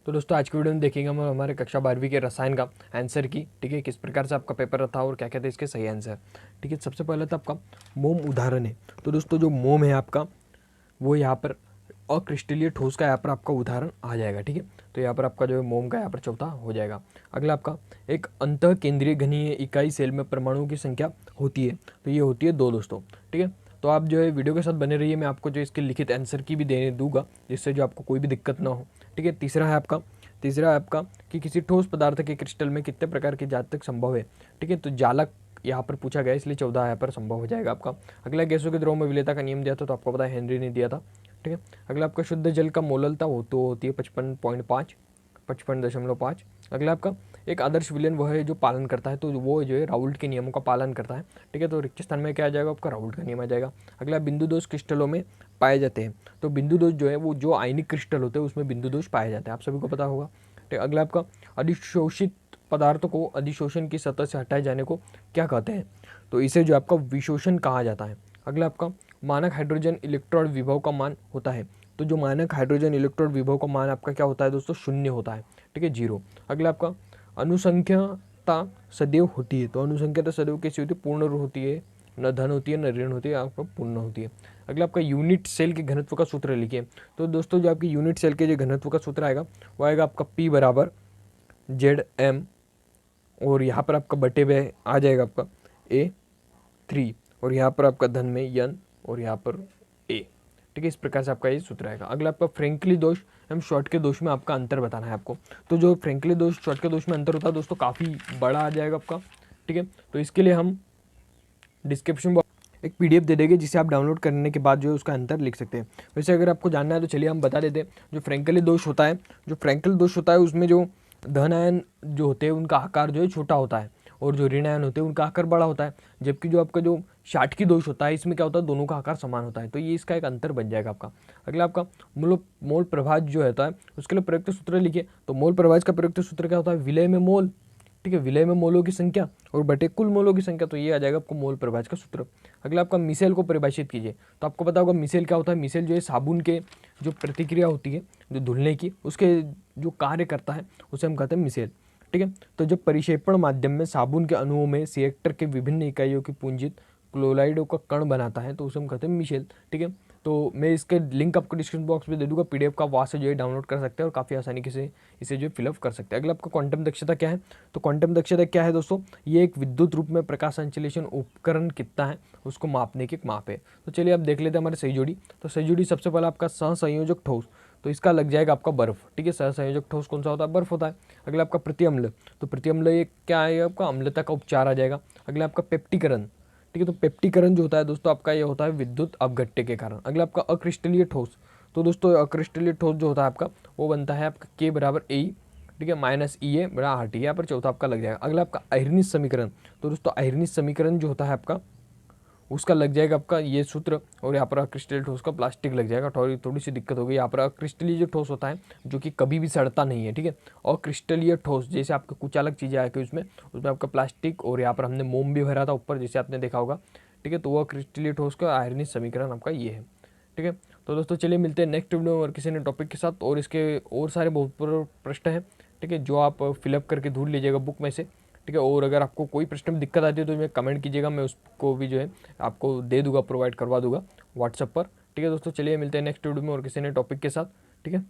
तो दोस्तों आज की वीडियो में देखेंगे हम हमारे कक्षा 12वीं के रसायन का आंसर की, ठीक है, किस प्रकार से आपका पेपर था और क्या क्या थे इसके सही आंसर। ठीक है, सबसे पहले तो आपका मोम उदाहरण है। तो दोस्तों जो मोम है आपका वो यहाँ पर अक्रिस्टलीय ठोस का यहाँ पर आपका उदाहरण आ जाएगा। ठीक है, तो यहाँ पर आपका जो है मोम का यहाँ पर चौथा हो जाएगा। अगला आपका एक अंतः केंद्रीय घनीय इकाई सेल में परमाणुओं की संख्या होती है, तो ये होती है 2 दोस्तों। ठीक है, तो आप जो है वीडियो के साथ बने रहिए, मैं आपको जो इसके लिखित आंसर की भी देने दूंगा जिससे जो आपको कोई भी दिक्कत ना हो। ठीक है, तीसरा है आपका कि किसी ठोस पदार्थ के क्रिस्टल में कितने प्रकार के जातक संभव है। ठीक है, तो जालक यहाँ पर पूछा गया इसलिए 14 यहाँ पर संभव हो जाएगा आपका। अगला गैसों के द्रव में विलेयता का नियम दिया था, तो आपको पता है हेनरी ने दिया था। ठीक है, अगला आपका शुद्ध जल का मोललता वो तो होती है 55.5 55.5। अगला आपका एक आदर्श विलयन वह है जो पालन करता है, तो वो जो है राउल्ट के नियमों का पालन करता है। ठीक है, तो रिक्त स्थान में क्या आ जाएगा आपका राउल्ट का नियम आ जाएगा। अगला बिंदु दोष क्रिस्टलों में पाए जाते हैं, तो बिंदु दोष जो है वो जो आयनिक क्रिस्टल होते हैं उसमें बिंदु दोष पाए जाते हैं, आप सभी को पता होगा। ठीक है, अगला आपका अधिशोषित पदार्थों को अधिशोषण की सतह से हटाए जाने को क्या कहते हैं, तो इसे जो आपका विशोषण कहा जाता है। अगला आपका मानक हाइड्रोजन इलेक्ट्रॉन विभव का मान होता है, तो जो मानक हाइड्रोजन इलेक्ट्रॉन विभव का मान आपका क्या होता है दोस्तों, 0 होता है। ठीक है, 0। अगला आपका अनुसंख्यता सदैव होती है, तो अनुसंख्यता सदैव कैसी होती है, पूर्ण होती है, न धन होती है न ऋण होती है, आपका पूर्ण होती है। अगला आपका यूनिट सेल के घनत्व का सूत्र लिखिए, तो दोस्तों जो आपकी यूनिट सेल के जो घनत्व का सूत्र आएगा वो आएगा आपका P बराबर ZM, और यहाँ पर आपका बटे में आ जाएगा आपका A3, और यहाँ पर आपका धन में N और यहाँ पर A। ठीक है, इस प्रकार से आपका ये सूत्र आएगा। अगला आपका फ्रैंकली दोष एवं शॉर्ट के दोष में आपका अंतर बताना है आपको। तो जो फ्रैंकली दोष शॉर्ट के दोष में अंतर होता है दोस्तों काफ़ी बड़ा आ जाएगा आपका। ठीक है, तो इसके लिए हम डिस्क्रिप्शन बॉक्स एक PDF दे देंगे जिसे आप डाउनलोड करने के बाद जो है उसका अंतर लिख सकते हैं। वैसे अगर आपको जानना है तो चलिए हम बता देते हैं। जो फ्रैंकली दोष होता है, उसमें जो धन आयन जो होते हैं उनका आकार जो है छोटा होता है और जो ऋण आयन होते हैं उनका आकार बड़ा होता है। जबकि जो आपका जो शाटकी दोष होता है इसमें क्या होता है, दोनों का आकार समान होता है, तो ये इसका एक अंतर बन जाएगा आपका। अगला आपका मोल प्रभाज जो होता है उसके लिए प्रयुक्त सूत्र लिखिए, तो मोल प्रभाज का प्रयुक्त सूत्र क्या होता है, विलय में मोल। ठीक है, विलय में मोलों की संख्या और बटे कुल मोलों की संख्या, तो ये आ जाएगा आपको मोल प्रभाज का सूत्र। अगला आपका मिसेल को परिभाषित कीजिए, तो आपको पता होगा मिसेल क्या होता है। मिसेल जो है साबुन के जो प्रतिक्रिया होती है जो धुलने की, उसके जो कार्य करता है उसे हम कहते हैं मिसेल। ठीक है, तो जब परिक्षेपण माध्यम में साबुन के अणुओं में सिएक्टर के विभिन्न इकाइयों की पूंजित क्लोराइडों का कण बनाता है तो उसे हम कहते हैं मिसेल। ठीक है, तो मैं इसके लिंक आपको डिस्क्रिप्शन बॉक्स में दे दूंगा PDF का, वहाँ से जो है डाउनलोड कर सकते हैं और काफ़ी आसानी से इसे जो फिलअप कर सकते हैं। अगला आपका क्वांटम दक्षता क्या है, तो क्वांटम दक्षता क्या है दोस्तों, ये एक विद्युत रूप में प्रकाश संश्लेषण उपकरण कितना है उसको मापने की एक माप है। तो चलिए आप देख लेते हैं हमारे सही जोड़ी। तो सही जोड़ी सबसे पहले आपका सहसंयोजक ठोस, तो इसका लग जाएगा आपका बर्फ। ठीक है, सहसंयोजक ठोस कौन सा होता है, बर्फ होता है। अगला आपका प्रतिअम्ल, तो प्रतिअम्ल ये क्या है, आपका अम्लता का उपचार आ जाएगा। अगला आपका पेप्टिकरण, ठीक है, तो पेप्टिकरण जो होता है दोस्तों आपका ये होता है विद्युत अपघट्य के कारण। अगला आपका अक्रिस्टलीय ठोस, तो दोस्तों अक्रिस्टलीय ठोस जो होता है आपका वो बनता है आपका K बराबर A। ठीक है, माइनस EA बड़ा RT, यहाँ पर चौथा आपका लग जाएगा। अगला आपका आयरनिस समीकरण, तो दोस्तों आयरनिस समीकरण जो होता है आपका उसका लग जाएगा आपका ये सूत्र, और यहाँ पर अक्रिस्टलीय ठोस का प्लास्टिक लग जाएगा। थोड़ी सी दिक्कत होगी यहाँ पर। अक्रिस्टलीय जो ठोस होता है जो कि कभी भी सड़ता नहीं है। ठीक है, और क्रिस्टलीय ठोस जैसे आपके कुछ अलग चीज़ें आके उसमें आपका प्लास्टिक, और यहाँ पर हमने मोम भी भरा था ऊपर जैसे आपने देखा होगा। ठीक है, तो वह क्रिस्टलीय ठोस का आयरनिस समीकरण आपका ये है। ठीक है, तो दोस्तों चलिए मिलते हैं नेक्स्ट वीडियो में और किसी ने टॉपिक के साथ, और इसके और सारे बहुत प्रश्न हैं। ठीक है, जो आप फिलअप करके ढूंढ लीजिएगा बुक में से। ठीक है, और अगर आपको कोई प्रश्न में दिक्कत आती है तो मुझे कमेंट कीजिएगा, मैं उसको भी जो है आपको दे दूंगा, प्रोवाइड करवा दूंगा व्हाट्सएप पर। ठीक है दोस्तों, चलिए मिलते हैं नेक्स्ट वीडियो में और किसी ने टॉपिक के साथ। ठीक है।